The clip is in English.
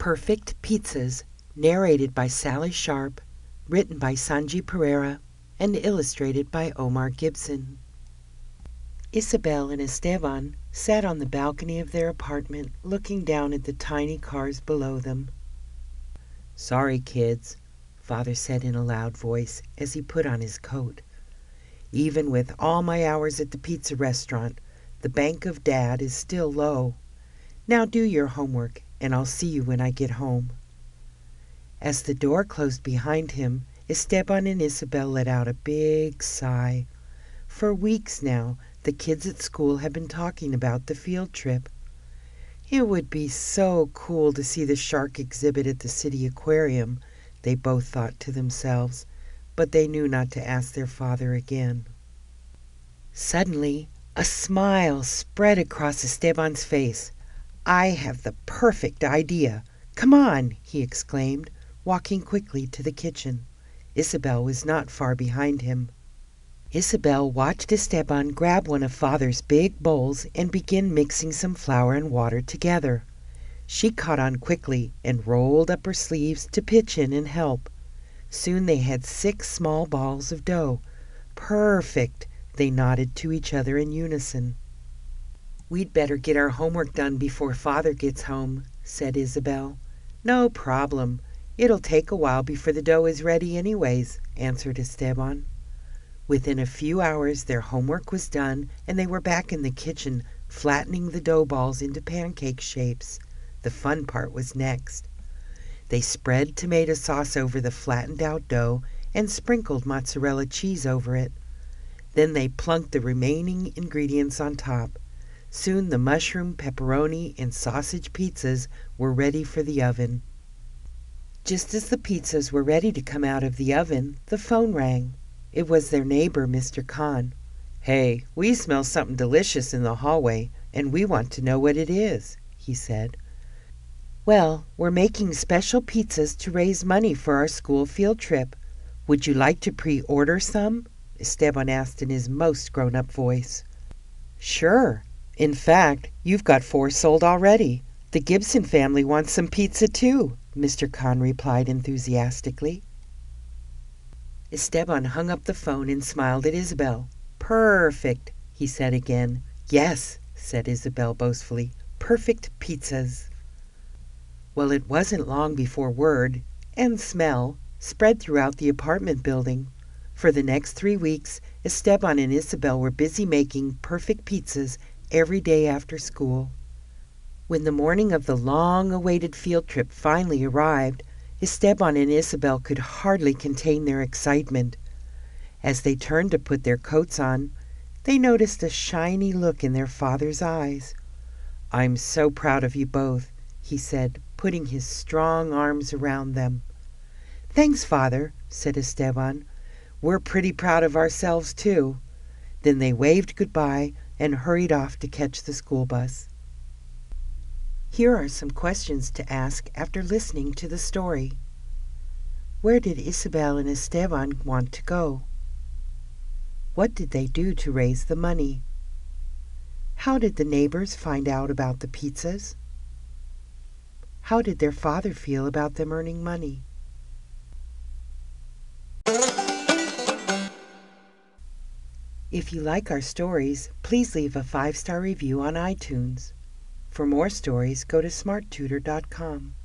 Perfect Pizzas, narrated by Sally Sharp, written by Sanji Pereira, and illustrated by Omar Gibson. Isabel and Esteban sat on the balcony of their apartment looking down at the tiny cars below them. "Sorry, kids," Father said in a loud voice as he put on his coat. "Even with all my hours at the pizza restaurant, the bank of Dad is still low. Now do your homework, and I'll see you when I get home." As the door closed behind him, Esteban and Isabel let out a big sigh. For weeks now, the kids at school had been talking about the field trip. It would be so cool to see the shark exhibit at the city aquarium, they both thought to themselves, but they knew not to ask their father again. Suddenly, a smile spread across Esteban's face. "I have the perfect idea. Come on," he exclaimed, walking quickly to the kitchen. Isabel was not far behind him. Isabel watched Esteban grab one of Father's big bowls and begin mixing some flour and water together. She caught on quickly and rolled up her sleeves to pitch in and help. Soon they had 6 small balls of dough. "Perfect," they nodded to each other in unison. "We'd better get our homework done before Father gets home," said Isabel. "No problem. It'll take a while before the dough is ready anyways," answered Esteban. Within a few hours their homework was done, and they were back in the kitchen, flattening the dough balls into pancake shapes. The fun part was next. They spread tomato sauce over the flattened out dough and sprinkled mozzarella cheese over it. Then they plunked the remaining ingredients on top. Soon the mushroom, pepperoni, and sausage pizzas were ready for the oven. Just as the pizzas were ready to come out of the oven, the phone rang. It was their neighbor, Mr. Khan. "Hey, we smell something delicious in the hallway, and we want to know what it is," he said. "Well, we're making special pizzas to raise money for our school field trip. Would you like to pre-order some?" Esteban asked in his most grown-up voice. "Sure. In fact, you've got 4 sold already. The Gibson family wants some pizza too," Mr. Khan replied enthusiastically. Esteban hung up the phone and smiled at Isabel. "Perfect," he said again. "Yes," said Isabel boastfully. "Perfect pizzas." Well, it wasn't long before word, and smell, spread throughout the apartment building. For the next 3 weeks, Esteban and Isabel were busy making perfect pizzas every day after school. When the morning of the long-awaited field trip finally arrived, Esteban and Isabel could hardly contain their excitement. As they turned to put their coats on, they noticed a shiny look in their father's eyes. "I'm so proud of you both," he said, putting his strong arms around them. "Thanks, Father," said Esteban. "We're pretty proud of ourselves, too." Then they waved goodbye and hurried off to catch the school bus. Here are some questions to ask after listening to the story. Where did Isabel and Esteban want to go? What did they do to raise the money? How did the neighbors find out about the pizzas? How did their father feel about them earning money? If you like our stories, please leave a 5-star review on iTunes. For more stories, go to smarttutor.com.